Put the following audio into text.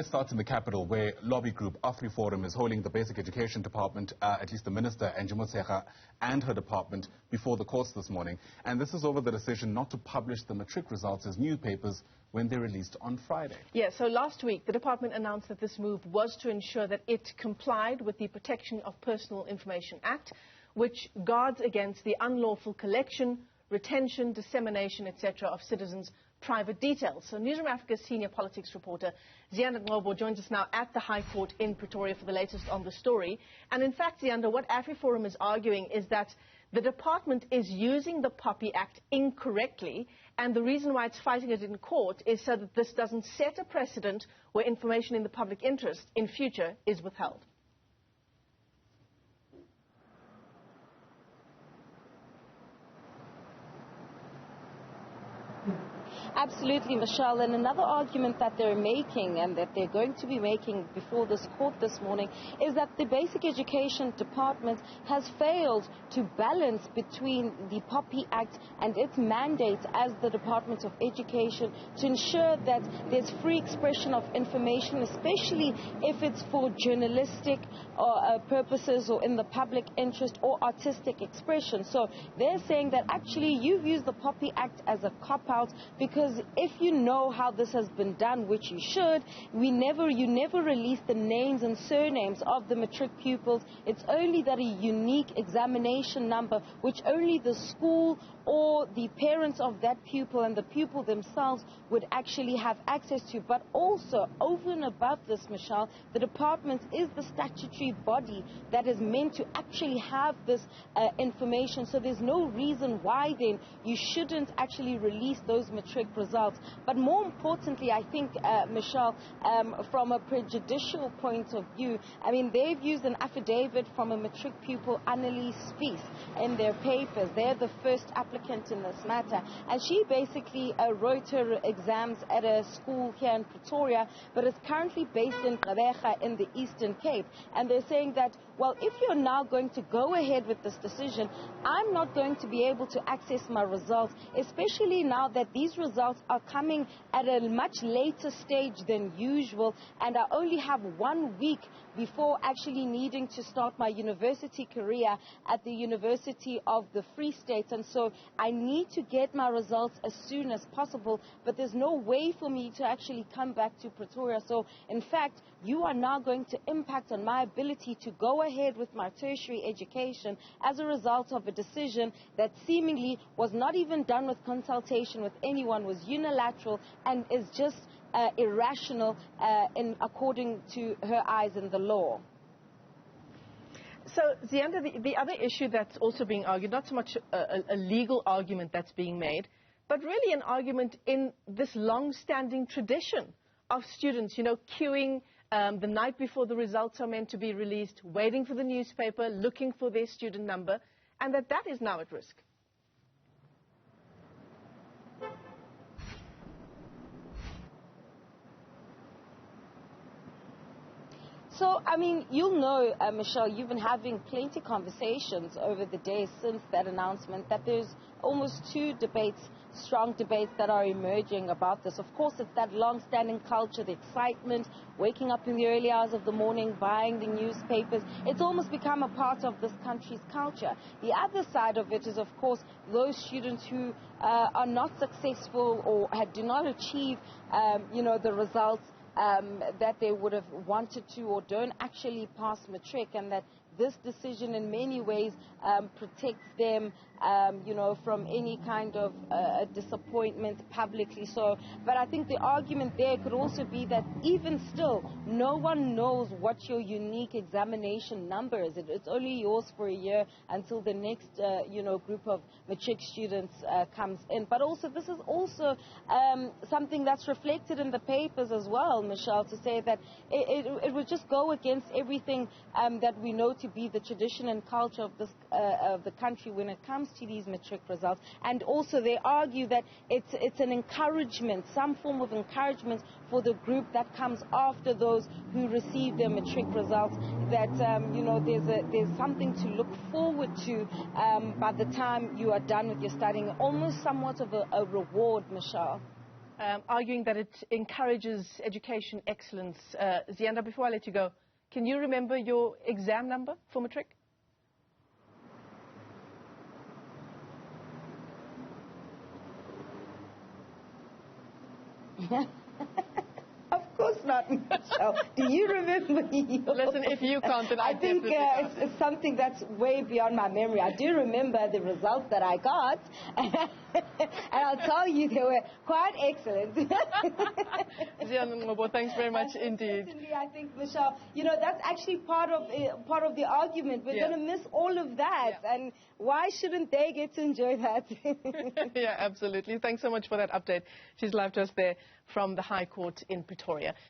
Let's start in the capital, where lobby group AfriForum is holding the Basic Education Department, at least the Minister, Angie, Motshekga, and her department before the courts this morning. And this is over the decision not to publish the matric results as newspapers when they're released on Friday. Yeah, so last week, the department announced that this move was to ensure that it complied with the Protection of Personal Information Act, which guards against the unlawful collection, retention, dissemination, etc. of citizens' private details. So Newzroom Afrika's senior politics reporter Ziyanda Ngcobo joins us now at the High Court in Pretoria for the latest on the story. And in fact, Ziyanda, what AfriForum is arguing is that the department is using the POPI Act incorrectly, and the reason why it's fighting it in court is so that this doesn't set a precedent where information in the public interest in future is withheld. Absolutely, Michelle. And another argument that they're making and that they're going to be making before this court this morning is that the Basic Education Department has failed to balance between the POPI Act and its mandate as the Department of Education to ensure that there's free expression of information, especially if it's for journalistic purposes or in the public interest or artistic expression. So they're saying that actually you've used the POPI Act as a cop-out because if you know how this has been done, which you should, you never release the names and surnames of the matric pupils. It's only that a unique examination number, which only the school or the parents of that pupil and the pupil themselves would actually have access to. But also, over and above this, Michelle, the department is the statutory body that is meant to actually have this information. So there's no reason why then you shouldn't actually release those matric results. But more importantly, I think, Michelle, from a prejudicial point of view, I mean, they've used an affidavit from a matric pupil, Annalise Spies, in their papers. They're the first applicant in this matter. And she basically wrote her exams at a school here in Pretoria, but is currently based in Gqeberha in the Eastern Cape. And they're saying that, well, if you're now going to go ahead with this decision, I'm not going to be able to access my results, especially now that these results are coming at a much later stage than usual, and I only have 1 week before actually needing to start my university career at the University of the Free State. And so I need to get my results as soon as possible, but there's no way for me to actually come back to Pretoria. So in fact, you are now going to impact on my ability to go ahead with my tertiary education as a result of a decision that seemingly was not even done with consultation with anyone, was unilateral, and is just irrational according to her eyes in the law. So, Ziyanda, the other issue that's also being argued, not so much a legal argument that's being made, but really an argument in this long-standing tradition of students, you know, queuing the night before the results are meant to be released, waiting for the newspaper, looking for their student number, and that is now at risk. So, I mean, you'll know, Michelle, you've been having plenty of conversations over the days since that announcement that there's almost two strong debates that are emerging about this. Of course, it's that long-standing culture, the excitement, waking up in the early hours of the morning, buying the newspapers. It's almost become a part of this country's culture. The other side of it is, of course, those students who are not successful or do not achieve, the results that they would have wanted to, or don't actually pass matric, and that this decision in many ways protects them, from any kind of disappointment publicly. So, but I think the argument there could also be that even still, no one knows what your unique examination number is. It's only yours for a year until the next, group of matric students comes in. But also, this is also something that's reflected in the papers as well, Michelle, to say that it would just go against everything that we know to be the tradition and culture of this of the country when it comes to these matric results. And also they argue that it's an encouragement, some form of encouragement for the group that comes after those who receive their matric results, that there's something to look forward to by the time you are done with your studying, almost somewhat of a reward, Michelle. arguing that it encourages education excellence. Ziyanda, before I let you go, can you remember your exam number for matric? Of course not, Michelle. Do you remember? Listen, if you can't, then I think it's something that's way beyond my memory. I do remember the results that I got, and I'll tell you they were quite excellent. Ziyanda Ngcobo, thanks very much indeed. Certainly, I think, Michelle, that's actually part of the argument. We're going to miss all of that, and why shouldn't they get to enjoy that? Yeah, absolutely. Thanks so much for that update. She's live to us there from the High Court in Pretoria.